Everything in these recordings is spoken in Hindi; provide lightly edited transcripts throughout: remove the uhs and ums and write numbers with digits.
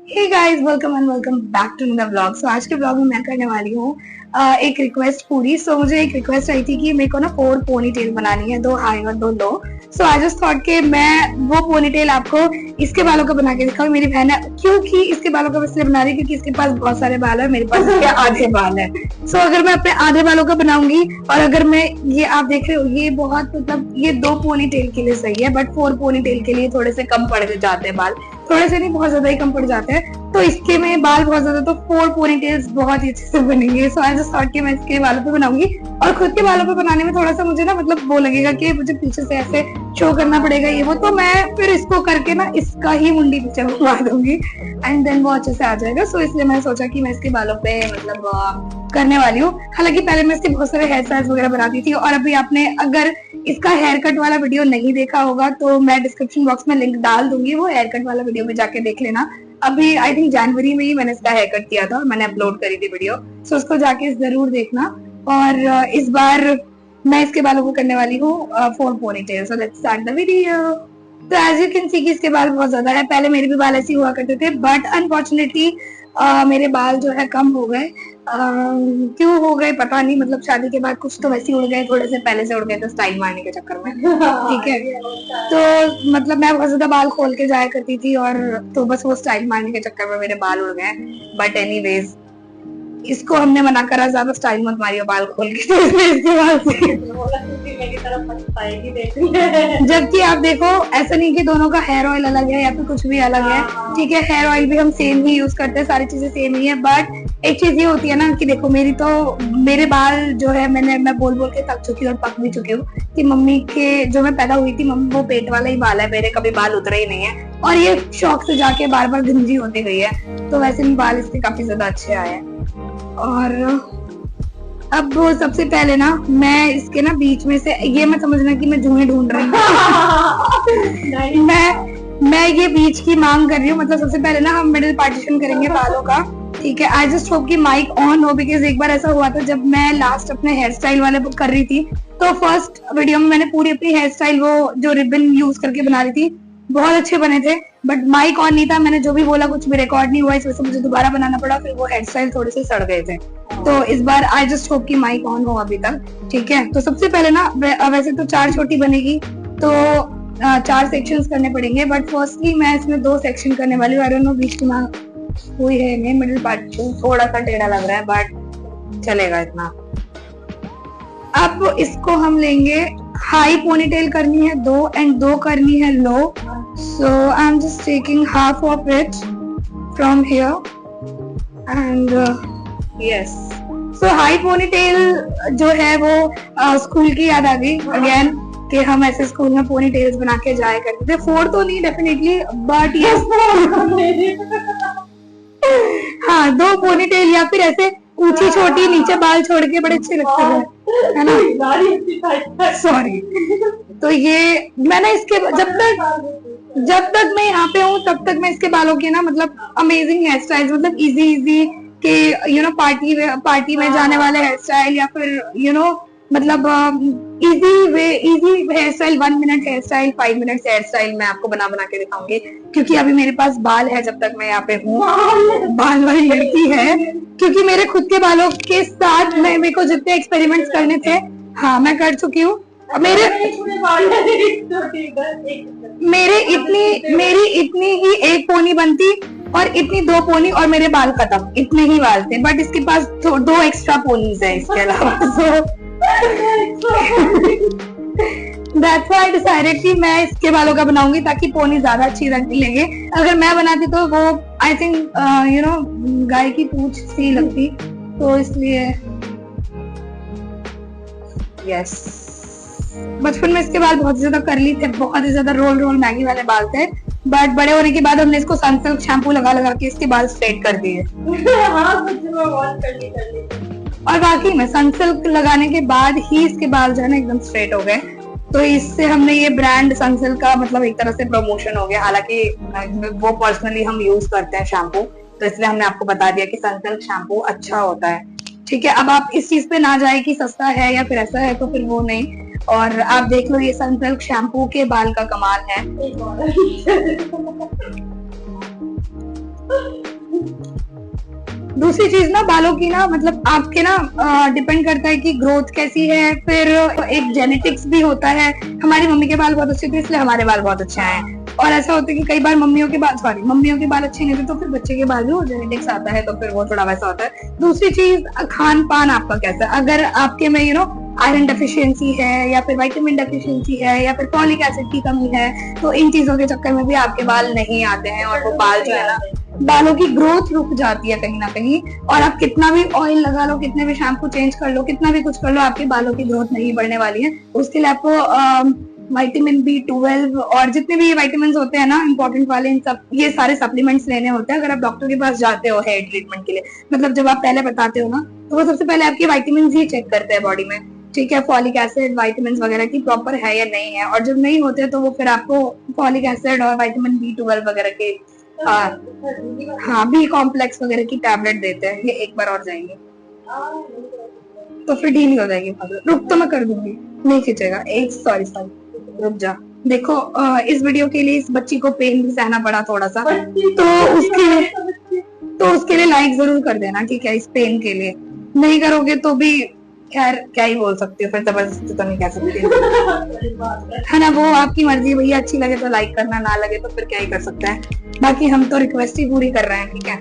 Hey guys, welcome and welcome back to the blog. So आज के ब्लॉग में मैं करने वाली हूँ एक रिक्वेस्ट पूरी। सो मुझे एक रिक्वेस्ट आई थी कि मेरे को ना 4 पोनी टेल बनानी है, 2 हाई और 2 लो। सो आई जस्ट थॉट कि मैं वो पोनी टेल आपको इसके बालों का बना के दिखाऊं। मेरी बहन है, क्योंकि इसके बालों का इसलिए बना रही है क्योंकि इसके पास बहुत सारे बाल है, मेरे पास इसके आधे बाल है। सो अगर मैं अपने आधे बालों का बनाऊंगी और अगर मैं ये आप देख रहे हो, ये बहुत मतलब ये 2 पोनी टेल के लिए सही है, बट 4 पोनी टेल के लिए थोड़े से कम पड़ जाते हैं बाल, थोड़े से नहीं बहुत ज्यादा ही कम पड़ जाते हैं। तो इसके में बाल बहुत ज्यादा, तो 4 पोनीटेल्स बहुत ही अच्छे से बनेंगे। सो आई जस्ट थॉट कि मैं इसके बालों पे बनाऊंगी और खुद के बालों पे बनाने में थोड़ा सा मुझे ना मतलब वो लगेगा कि मुझे पीछे से ऐसे शो करना पड़ेगा ये वो, तो मैं फिर इसको करके ना इसका ही मुंडी पीछे बनवा दूंगी एंड देन वो अच्छे से आ जाएगा। सो इसलिए मैंने सोचा कि मैं इसके बालों पे मतलब करने वाली हूँ। हालांकि पहले मैं इसके बहुत सारे हेयर स्टाइल्स वगैरह बनाती थी और अभी आपने अगर इसका हेयर कट वाला वीडियो नहीं देखा होगा तो मैं डिस्क्रिप्शन बॉक्स में लिंक डाल दूंगी, वो हेयर कट वाला वीडियो भी जाके देख लेना। अभी आई थिंक जनवरी में ही मैंने इसका हेयर कट किया था और मैंने अपलोड करी थी वीडियो, सो उसको जाके जरूर देखना। और इस बार मैं इसके बालों को करने वाली हूँ 4 ponytail. So let's start the video. तो एज यू कैन सी कि इसके बाल बहुत ज्यादा है। पहले मेरे भी बाल ऐसे हुआ करते थे, बट अनफॉर्चुनेटली मेरे बाल जो है कम हो गए। क्यों हो गए पता नहीं, मतलब शादी के बाद कुछ तो वैसे उड़ गए, थोड़े से पहले से उड़ गए थे स्टाइल मारने के चक्कर में। ठीक है, तो मतलब मैं बहुत ज्यादा बाल खोल के जाया करती थी और तो बस वो स्टाइल मारने के चक्कर में मेरे बाल उड़ गए। बट एनीवेज इसको हमने मना करा ज्यादा स्टाइल मत मारियो बाल खोल के, तो इसके बाद जबकि आप देखो ऐसा नहीं कि दोनों का हेयर ऑयल अलग है या फिर कुछ भी अलग है। ठीक है, हेयर ऑयल भी हम सेम ही यूज करते हैं, सारी चीजें सेम ही है। बट एक चीज ये होती है ना कि देखो मेरे बाल जो है मैं बोल बोल के थक चुकी हूँ और पक भी चुकी हूँ कि मम्मी के जो मैं पैदा हुई थी, मम्मी वो पेट वाला ही बाल है मेरे, कभी बाल उतरा ही नहीं है और ये शौक से जाके बार बार गंजी होती गई है। तो वैसे भी बाल इसके काफी ज्यादा अच्छे आए हैं। और अब सबसे पहले ना मैं इसके ना बीच में से, ये मत समझना कि मैं जुएं ढूंढ रही हूँ मैं ये बीच की मांग कर रही हूँ। मतलब सबसे पहले ना हम मिडिल पार्टीशन करेंगे बालों का। ठीक है, आई जस्ट होप कि माइक ऑन हो, बिकॉज एक बार ऐसा हुआ था जब मैं लास्ट अपने हेयर स्टाइल वाले कर रही थी, तो फर्स्ट वीडियो में मैंने पूरी अपनी हेयर स्टाइल वो जो रिबन यूज करके बना रही थी, बहुत अच्छे बने थे, बट माइक ऑन नहीं था। मैंने जो भी बोला कुछ भी रिकॉर्ड नहीं हुआ, इस वजह से मुझे दोबारा बनाना पड़ा, फिर वो हेयर स्टाइल थोड़े से सड़ गए थे। तो इस बार आई जस्ट होप कि माइक ऑन हो अभी तक। ठीक है, तो सबसे पहले ना वैसे तो 4 छोटी बनेगी तो 4 सेक्शंस करने पड़ेंगे, बट फर्स्टली मैं इसमें 2 सेक्शन करने वाली हूँ। आई डोंट नो बीच में हुई है नहीं, मिडिल पार्टीशन थोड़ा सा टेढ़ा लग रहा है बट चलेगा इतना। अब इसको हम लेंगे, हाई पोनीटेल करनी है 2 एंड 2 करनी है लो। So I am just taking half of it from here and yes. So high ponytail जो है वो स्कूल की याद आ गई अगेन कि हम ऐसे स्कूल में पोनीटेल्स बना के जाया करते थे। 4 तो नहीं डेफिनेटली, बट यस हाँ 2 पोनीटेल या फिर ऐसे ऊंची छोटी नीचे बाल छोड़ के बड़े अच्छे लगते हैं, है ना। सॉरी, तो ये मैं ना इसके जब तक मैं यहाँ पे हूँ तब तक मैं इसके बालों के ना मतलब अमेजिंग हेयर स्टाइल्स, मतलब इजी के यू नो पार्टी में जाने वाले हेयर स्टाइल या फिर यू नो मतलब easy hair style, 1 minute hair style, 5 minute hair style मैं आपको बना के दिखाऊंगी। क्योंकि अभी मेरे पास बाल है जब तक मैं यहाँ पे हूँ, बाल वाली लड़की है, क्योंकि मेरे खुद के बालों के साथ मेरे को जितने एक्सपेरिमेंट्स करने थे हाँ मैं कर चुकी हूँ। मेरी इतनी ही एक पोनी बनती और इतनी 2 पोनी और मेरे बाल खत्म, इतने ही बाल थे। बट इसके पास 2 एक्स्ट्रा पोनीज है इसके अलावा। That's why I decided कि मैं इसके बालों का बनाऊंगी ताकि पोनी ज्यादा अच्छी लगेंगे। अगर मैं बनाती तो वो आई थिंक यू नो गाय की पूंछ सी लगती, तो इसलिए यस। बचपन में इसके बाल बहुत ज्यादा करली थे, बहुत ही ज्यादा रोल मैगी वाले बाल थे, बट बड़े होने के बाद हमने इसको सनसिल्क शैम्पू लगा के इसके बाल स्ट्रेट कर दिए। और वाकई में सनसिल्क लगाने के बाद ही इसके बाल जो है ना एकदम स्ट्रेट हो गए। तो इससे हमने ये ब्रांड सनसिल्क का मतलब एक तरह से प्रमोशन हो गया। हालांकि वो पर्सनली हम यूज करते हैं शैम्पू, तो इसलिए हमने आपको बता दिया कि सनसिल्क शैम्पू अच्छा होता है। ठीक है, अब आप इस चीज पे ना जाए कि सस्ता है या फिर ऐसा है, तो फिर वो नहीं। और आप देख लो ये सनसिल्क शैम्पू के बाल का कमाल है। दूसरी चीज ना, बालों की ना मतलब आपके ना डिपेंड करता है कि ग्रोथ कैसी है, फिर एक जेनेटिक्स भी होता है। हमारी मम्मी के बाल बहुत अच्छे थे इसलिए हमारे बाल बहुत अच्छे हैं, और ऐसा होता है कि कई बार मम्मियों के बाल अच्छे नहीं थे तो फिर बच्चे के बाल भी वो जेनेटिक्स आता है, तो फिर वो थोड़ा वैसा होता है। दूसरी चीज, खान पान आपका कैसा है। अगर आपके में आयरन डेफिशिएंसी है, या फिर विटामिन डेफिशिएंसी है, या फिर फॉलिक एसिड की कमी है, तो इन चीजों के चक्कर में भी आपके बाल नहीं आते हैं, और वो बाल जो है ना, बालों की ग्रोथ रुक जाती है कहीं ना कहीं। और आप कितना भी ऑयल लगा लो, कितने भी शैम्पू चेंज कर लो, कितना भी कुछ कर लो, आपके बालों की ग्रोथ नहीं बढ़ने वाली है। उसके लिए आपको विटामिन B12 और जितने भी विटामिन होते हैं ना इंपॉर्टेंट वाले, इन सब ये सारे सप्लीमेंट्स लेने होते हैं अगर आप डॉक्टर के पास जाते हो हेयर ट्रीटमेंट के लिए। मतलब जब आप पहले बताते हो ना, तो वो सबसे पहले आपके विटामिन ही चेक करते हैं बॉडी में, ठीक है, फॉलिक एसिड, विटामिन वगैरह की प्रॉपर है या नहीं है। और जब नहीं होते तो वो फिर आपको फॉलिक एसिड और विटामिन B12 वगैरह के हाँ बी कॉम्प्लेक्स वगैरह की टैबलेट देते हैं। ये एक बार और जाएंगे तो फिर ढीली हो जाएगी। रुक तो मैं कर दूंगी, नहीं खींचेगा। एक सॉरी रुक जा। देखो इस वीडियो के लिए इस बच्ची को पेन भी सहना पड़ा थोड़ा सा, तो उसके लिए लाइक जरूर कर देना, ठीक है। इस पेन के लिए नहीं करोगे तो भी खैर क्या ही बोल सकती हो, फिर जबरदस्ती तो नहीं कह सकती है ना, वो आपकी मर्जी। भैया अच्छी लगे तो लाइक करना, ना लगे तो फिर क्या ही कर सकता है। बाकी हम तो रिक्वेस्ट ही पूरी कर रहे हैं, ठीक है।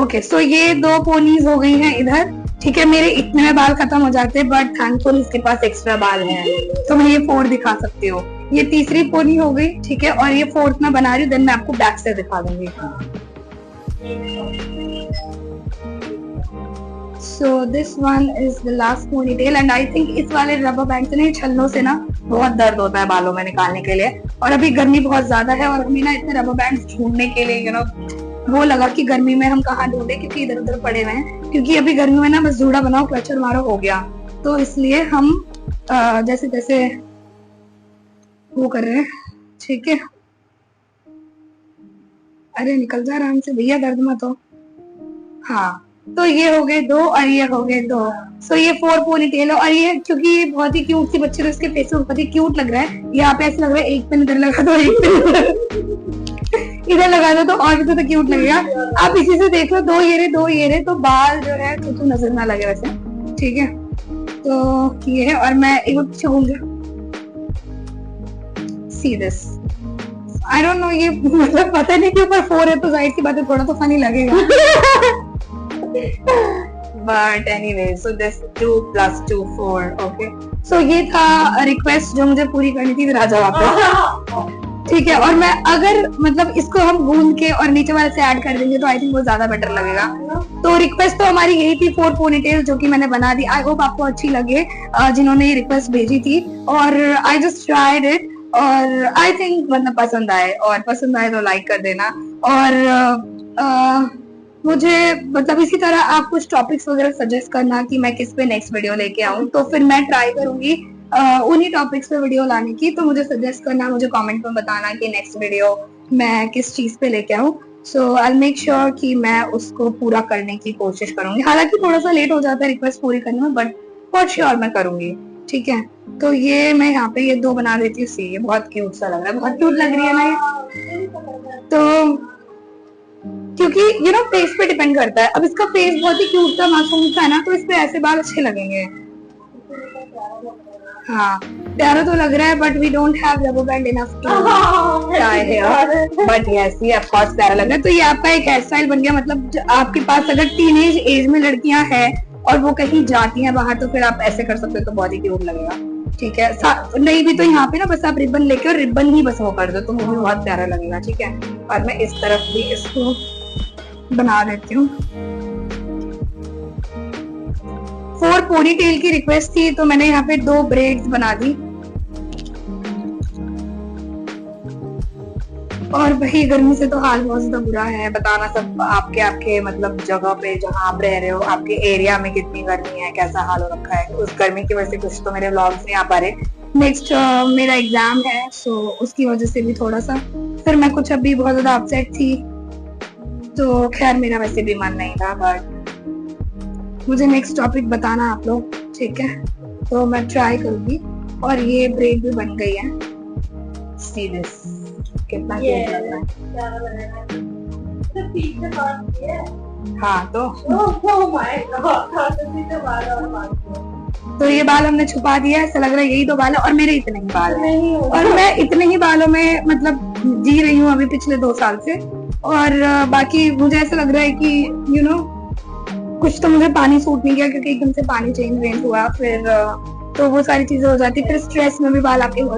ओके, सो ये 2 पोनीज हो गई हैं इधर, ठीक है। मेरे इतने में बाल खत्म हो जाते हैं, बट थैंकफुल इसके पास एक्स्ट्रा बाल हैं, तो मैं ये 4 दिखा सकती हूँ। ये तीसरी पोनी हो गई, ठीक है, और ये 4th मैं बना रही हूँ, देन मैं आपको बैक से दिखा दूंगी। So this one is the last ponytail and I think इस वाले रबर बैंड से नहीं, छल्लों से ना बहुत दर्द होता है बालों में निकालने के लिए। और अभी गर्मी बहुत ज्यादा है और हमें ना इतने रबर बैंड ढूंढने के लिए वो लगा कि गर्मी में हम कहाँ ढूंढे, क्योंकि इधर उधर पड़े हुए हैं। क्योंकि अभी गर्मी में ना बस जूड़ा बनाओ, क्लचर मारो, हो गया। तो इसलिए हम जैसे जैसे वो कर रहे हैं, ठीक है। अरे निकल जा आराम से भैया, दर्द मत हो। हाँ, तो ये हो गए 2 और ये हो गए 2। सो ये 4 पोनीटेल है। और ये क्योंकि ये बहुत ही क्यूट सी बच्ची, तो इसके फेस में बहुत ही क्यूट लग रहा है। यहाँ पे ऐसा लग रहा है एक पेन इधर लगा दो, एक पेन इधर लगा दो, तो और भी तो क्यूट लगेगा। आप इसी से देख लो, 2 ये रहे, तो बाल जो है तो नजर ना लगे वैसे, ठीक है। तो ये है, और मैं एक बार पीछे घूम जाऊं, see this. I don't know, ये मतलब पता नहीं क्यों, पर 4 है तो जाहिर सी बात है थोड़ा तो फनी लगेगा। But anyway, so this 2 + 2 4, okay. So ये था रिक्वेस्ट जो मुझे पूरी करनी थी, राजा वापस, ठीक है। और मैं अगर मतलब इसको हम गूंद के और नीचे वाले से ऐड कर देंगे तो आई थिंक वो ज्यादा बेटर लगेगा। तो रिक्वेस्ट तो हमारी यही थी, 4 पोनीटेल जो कि मैंने बना दी। आई होप आपको अच्छी लगे जिन्होंने ये रिक्वेस्ट भेजी थी, और आई जस्ट ट्राइड इट और आई थिंक मतलब पसंद आए, और पसंद आए तो लाइक कर देना। और मुझे मतलब इसी तरह आप कुछ टॉपिक्स वगैरह सजेस्ट करना कि मैं किस पे नेक्स्ट वीडियो लेके आऊँ, तो फिर मैं ट्राई करूंगी उन्हीं टॉपिक्स पे वीडियो लाने की। तो मुझे सजेस्ट करना, मुझे कमेंट में बताना कि नेक्स्ट वीडियो मैं किस चीज पे लेके आऊँ। सो आई विल मेक श्योर कि मैं उसको पूरा करने की कोशिश करूंगी। हालांकि थोड़ा सा लेट हो जाता है रिक्वेस्ट पूरी करने में, बट फॉर श्योर मैं करूंगी, ठीक है। तो ये मैं यहाँ पे ये 2 बना देती हूँ। सी, ये बहुत क्यूट सा लग रहा है, बहुत क्यूट लग रही है ना ये। तो क्योंकि फेस पे डिपेंड करता है। अब इसका फेस बहुत ही क्यूट सा मासूम सा है ना, तो इस पे ऐसे बाल अच्छे लगेंगे। हाँ, प्यारा तो लग रहा है, but we don't have rubber band enough to tie hair, but yes ये ऑफ कोर्स प्यारा लग रहा है। तो ये आपका एक हेयर स्टाइल बन गया। मतलब आपके पास अगर टीनेज एज में लड़कियां हैं और वो कहीं जाती हैं बाहर, तो फिर आप ऐसे कर सकते हो, तो बहुत ही क्यूट लगेगा, ठीक है। नहीं भी तो यहाँ पे ना बस आप रिबन लेके और रिबन ही बस वो कर दो, तो वो भी बहुत प्यारा लगेगा, ठीक है। और मैं इस तरफ भी इसको बना देती हूँ। 4 पोनीटेल की रिक्वेस्ट थी, तो मैंने यहाँ पे 2 ब्रेड्स बना दी। और वही गर्मी से तो हाल बहुत ज्यादा बुरा है, बताना सब आपके मतलब जगह पे जहाँ आप रह रहे हो, आपके एरिया में कितनी गर्मी है, कैसा हाल हो रखा है। उस गर्मी की वजह से कुछ तो मेरे व्लॉग्स नहीं आ पा रहे। नेक्स्ट मेरा एग्जाम है, सो उसकी वजह से भी थोड़ा सा, फिर मैं कुछ अभी बहुत ज्यादा अपसेट थी, तो खैर मेरा वैसे भी मन नहीं था। बट मुझे नेक्स्ट टॉपिक बताना आप लोग, ठीक है। तो मैं ट्राई करूंगी। और ये ब्रेड भी बन गई है, सी दिस, कितना क्यूट लग रहा है। हाँ तो Oh my God, सीधे बाल और बाल तो ये बाल हमने छुपा दिया, ऐसा लग रहा है यही दो बाल है और मेरे इतने ही बाल हैं नहीं होगा। और मैं इतने ही बालों में मतलब जी रही हूँ अभी पिछले 2 साल से। और बाकी मुझे ऐसा लग रहा है कि कुछ तो मुझे पानी सूट नहीं किया क्योंकि एकदम से पानी चेंज वेंज हुआ, फिर तो वो सारी चीजें हो जाती, फिर स्ट्रेस में भी बाल आपके हो